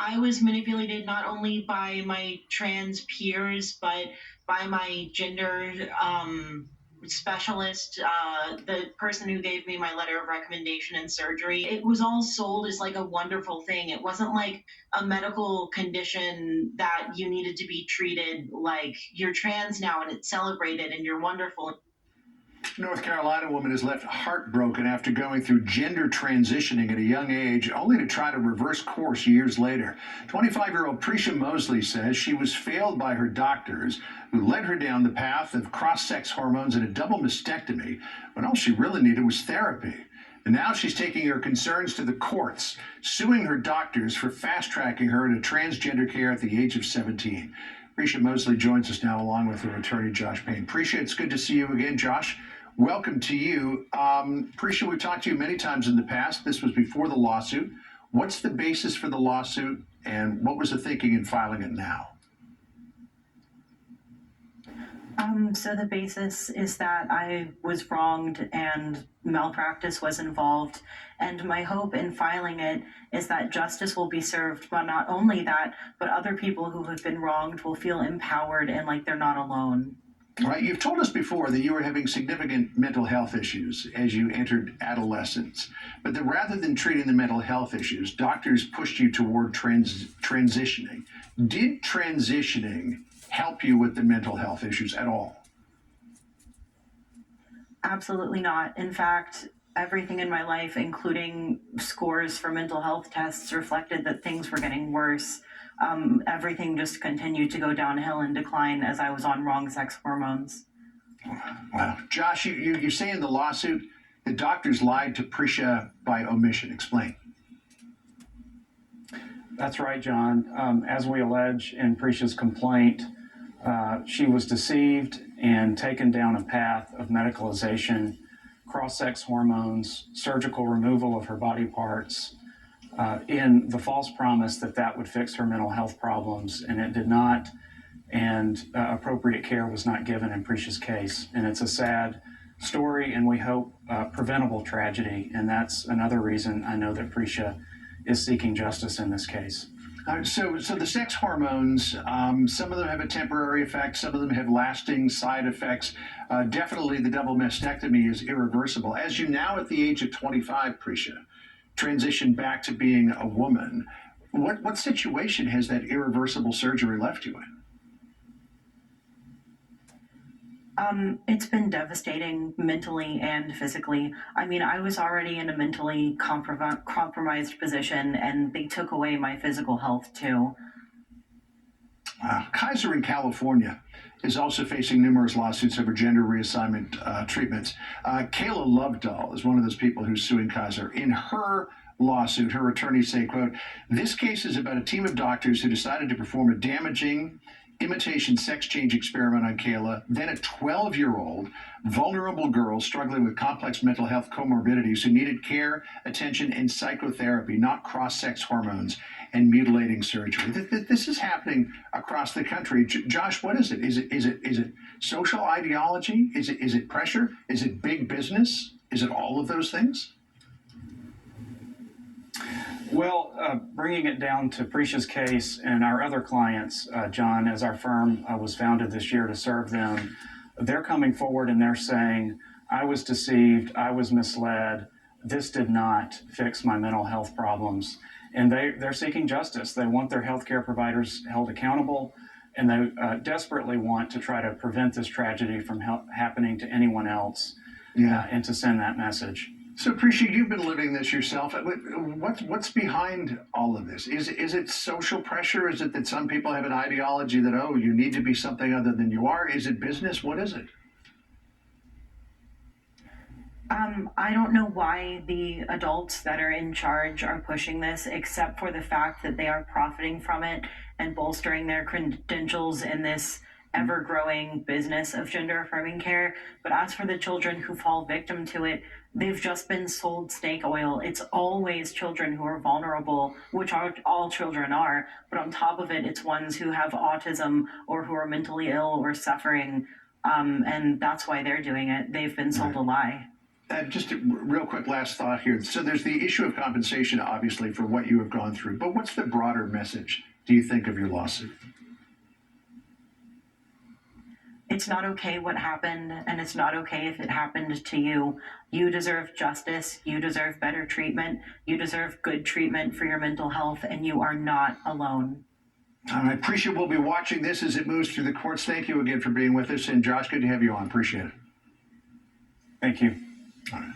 I was manipulated not only by my trans peers, but by my gender specialist, the person who gave me my letter of recommendation and surgery. It was all sold as like a wonderful thing. It wasn't like a medical condition that you needed to be treated like you're trans now and it's celebrated and you're wonderful. North Carolina woman is left heartbroken after going through gender transitioning at a young age, only to try to reverse course years later. 25-year-old Prisha Mosley says she was failed by her doctors, who led her down the path of cross-sex hormones and a double mastectomy, when all she really needed was therapy. And now she's taking her concerns to the courts, suing her doctors for fast-tracking her into transgender care at the age of 17. Prisha Mosley joins us now along with her attorney, Josh Payne. Prisha, it's good to see you again. Josh, welcome to you. Prisha, we've talked to you many times in the past. This was before the lawsuit. What's the basis for the lawsuit, and what was the thinking in filing it now? So the basis is that I was wronged and malpractice was involved. And my hope in filing it is that justice will be served, but not only that, but other people who have been wronged will feel empowered and like they're not alone. Right. You've told us before that you were having significant mental health issues as you entered adolescence, but that rather than treating the mental health issues, doctors pushed you toward transitioning. Did transitioning help you with the mental health issues at all? Absolutely not. In fact, everything in my life, including scores for mental health tests, reflected that things were getting worse. Everything just continued to go downhill and decline as I was on wrong sex hormones. Wow. Josh, you say in the lawsuit the doctors lied to Prisha by omission. Explain. That's right, John. As we allege in Prisha's complaint, she was deceived and taken down a path of medicalization, cross-sex hormones, surgical removal of her body parts, in the false promise that that would fix her mental health problems, and it did not, and appropriate care was not given in Prisha's case. And it's a sad story, and we hope preventable tragedy, and that's another reason I know that Prisha is seeking justice in this case. So the sex hormones, some of them have a temporary effect, some of them have lasting side effects. Definitely the double mastectomy is irreversible. As you now at the age of 25, Prisha, transition back to being a woman, what situation has that irreversible surgery left you in? It's been devastating mentally and physically. I mean, I was already in a mentally compromised position, and they took away my physical health too. Kaiser in California is also facing numerous lawsuits over gender reassignment treatments. Kayla Lovedahl is one of those people who's suing Kaiser. In her lawsuit, her attorneys say, quote, "This case is about a team of doctors who decided to perform a damaging imitation sex change experiment on Kayla, then a 12-year-old vulnerable girl struggling with complex mental health comorbidities who needed care, attention, and psychotherapy, not cross-sex hormones and mutilating surgery." This is happening across the country. Josh, what is it? Is it social ideology? Is it pressure? Is it big business? Is it all of those things? Well, bringing it down to Prisha's case and our other clients, John, as our firm was founded this year to serve them, they're coming forward and they're saying, I was deceived, I was misled, this did not fix my mental health problems. And they're seeking justice. They want their healthcare providers held accountable, and they desperately want to try to prevent this tragedy from happening to anyone else, and to send that message. So, Prisha, you've been living this yourself. What's behind all of this? Is it social pressure? Is it that some people have an ideology that, oh, you need to be something other than you are? Is it business? What is it? I don't know why the adults that are in charge are pushing this, except for the fact that they are profiting from it and bolstering their credentials in this ever-growing business of gender-affirming care. But as for the children who fall victim to it, they've just been sold snake oil. It's always children who are vulnerable, which all children are. But on top of it, it's ones who have autism or who are mentally ill or suffering. And that's why they're doing it. They've been sold a lie. Just a real quick last thought here. So there's the issue of compensation, obviously, for what you have gone through. But what's the broader message, do you think, of your lawsuit? It's not okay what happened, and it's not okay if it happened to you. You deserve justice. You deserve better treatment. You deserve good treatment for your mental health, and you are not alone. All right, Prisha will be watching this as it moves through the courts. Thank you again for being with us. And Josh, good to have you on. Appreciate it. Thank you. All right.